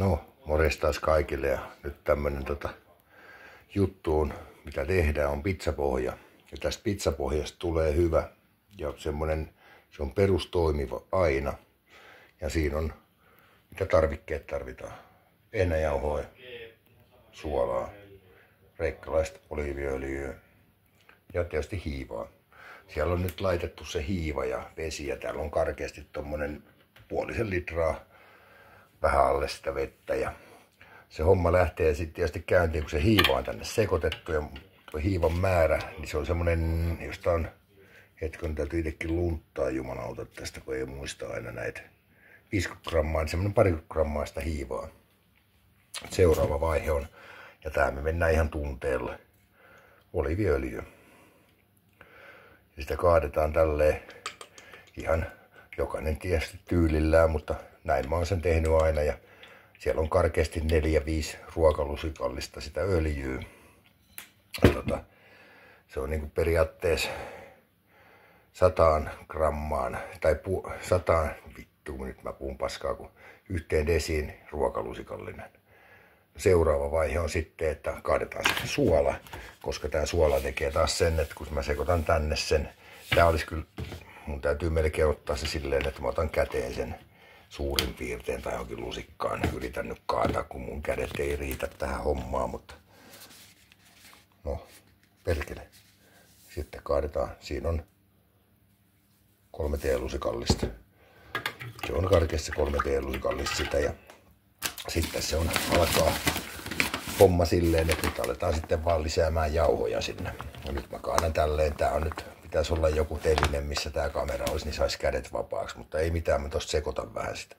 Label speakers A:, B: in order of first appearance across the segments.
A: No, morjestaan kaikille ja nyt tämmönen juttu on, mitä tehdään, on pizzapohja. Ja tästä pizzapohjasta tulee hyvä ja semmonen, se on perustoimiva aina. Ja siinä on, mitä tarvikkeet tarvitaan. Vehnäjauhoa, suolaa, kreikkalaista oliiviöljyä ja tietysti hiivaa. Siellä on nyt laitettu se hiiva ja vesi ja täällä on karkeasti tommonen 0,5 litraa vähän alle sitä vettä ja se homma lähtee sitten tietysti käyntiin, kun se hiiva on tänne sekoitettu ja tuo hiivan määrä, niin se on semmonen, josta on hetken täytyy itsekin lunttaa jumalauta tästä, kun ei muista aina näitä 50 grammaa, niin semmonen 20 grammaa sitä hiivaa. Seuraava vaihe on, ja tää me mennään ihan tunteella, oliiviöljy. Ja sitä kaadetaan tälleen ihan jokainen tietysti tyylillään, mutta näin mä oon sen tehnyt aina. Ja siellä on karkeasti 4-5 ruokalusikallista sitä öljyä. Se on niinku periaatteessa 100 grammaan, tai 100, vittu nyt mä puhun paskaa, kun 1 desiin ruokalusikallinen. Seuraava vaihe on sitten, että kaadetaan sitten suola, koska tää suola tekee taas sen, että kun mä sekoitan tänne sen, tää olisi kyllä, mun täytyy melkein ottaa se silleen, että mä otan käteen sen suurin piirtein tai johonkin lusikkaan. Yritän nyt kaataa, kun mun kädet ei riitä tähän hommaan, mutta no, perkele. Sitten kaadetaan, siinä on 3 teelusikallista. Se on karkeasti 3 teelusikallista sitä ja sitten se on, alkaa homma silleen, että nyt aletaan sitten vaan lisäämään jauhoja sinne. Ja nyt mä kaadan tälleen, tää on nyt, pitäisi olla joku teline, missä tää kamera olisi, niin sais kädet vapaaksi, mutta ei mitään, mä tosta sekoitan vähän sitä.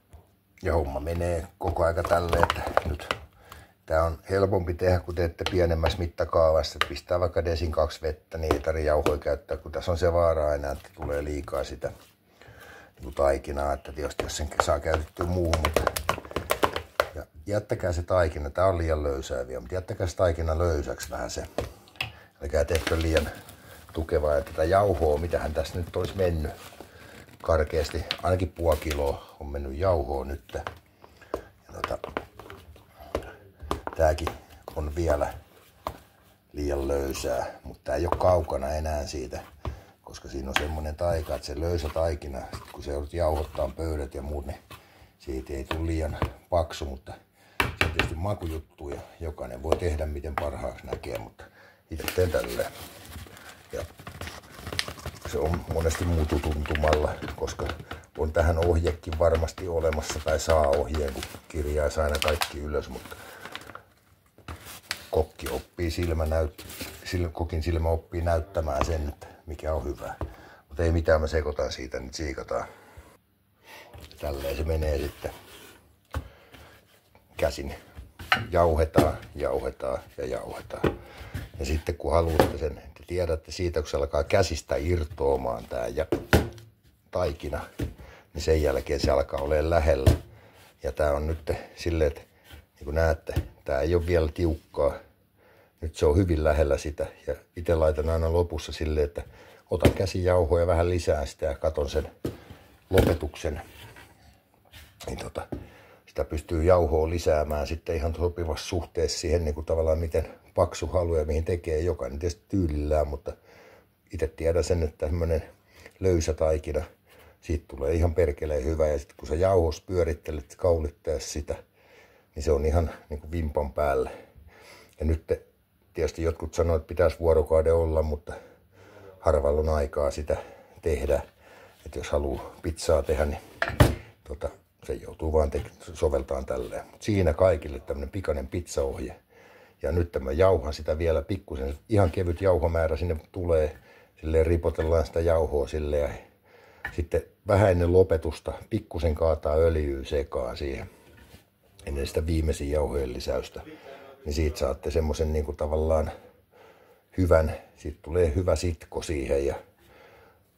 A: Ja homma menee koko aika tälleen, että nyt tää on helpompi tehdä, kun teette pienemmässä mittakaavassa, että pistää vaikka desin 2 vettä, niin ei tarvitse jauhoja käyttää, kun tässä on se vaara aina, että tulee liikaa sitä taikinaa, että tietysti jos sen saa käytettyä muuhun, mutta ja jättäkää se taikina, tää on liian löysää vielä, mutta jättäkää se taikina löysäksi vähän se. Älkää tehkö liian tukevaa, ja tätä jauhoa, mitähän tässä nyt olisi mennyt karkeasti, ainakin 0,5 kiloa on mennyt jauhoa nyt. Ja tääkin on vielä liian löysää, mutta tää ei ole kaukana enää siitä, koska siinä on semmonen taika, että se löysä taikina, kun se joudut jauhottaa pöydät ja muut, niin siitä ei tule liian paksu, mutta se on tietysti makujuttu ja jokainen voi tehdä miten parhaaksi näkee, mutta itse teen tälleen. Ja se on monesti muututuntumalla, koska on tähän ohjekin varmasti olemassa tai saa ohjeen, kun kirjaisi aina kaikki ylös, mutta kokki oppii kokin silmä oppii näyttämään sen, että mikä on hyvä. Mutta ei mitään, mä sekoitan siitä, nyt siikataan. Tälleen se menee sitten. Käsin jauhetaan, jauhetaan ja jauhetaan. Ja sitten kun haluatte sen, te tiedätte siitä, kun se alkaa käsistä irtoamaan tää taikina, niin sen jälkeen se alkaa olemaan lähellä. Ja tää on nyt silleen, että niin kuin näette, tää ei ole vielä tiukkaa. Nyt se on hyvin lähellä sitä. Ja itse laitan aina lopussa silleen, että otan käsijauhoa ja vähän lisää sitä ja katon sen lopetuksen. Niin sitä pystyy jauhoa lisäämään sitten ihan sopivassa suhteessa siihen niin kuin tavallaan miten paksu halu ja mihin tekee jokainen tietysti tyylillään, mutta itse tiedän sen, että tämmönen löysä taikina, siitä tulee ihan perkeleen hyvä ja sitten kun sä jauhos pyörittelet kaulittaessa sitä, niin se on ihan niin kuin vimpan päällä. Ja nyt tietysti jotkut sanoo, että pitäisi vuorokauden olla, mutta harvalla on aikaa sitä tehdä. Että jos haluaa pizzaa tehdä, niin se joutuu vaan soveltaan tälleen. Mut siinä kaikille tämmönen pikainen pizzaohje. Ja nyt mä jauhan sitä vielä pikkusen. Ihan kevyt jauhomäärä sinne tulee. Silleen ripotellaan sitä jauhoa silleen. Ja sitten vähän ennen lopetusta pikkusen kaataa öljyä sekaan siihen. Ennen sitä viimeisin jauhojen lisäystä. Niin siitä saatte semmosen niinku tavallaan hyvän. Siitä tulee hyvä sitko siihen ja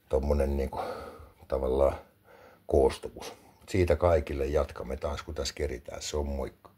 A: tommonen niinku tavallaan koostumus. Siitä kaikille jatkamme taas, kun tässä keritään. Se on moikka.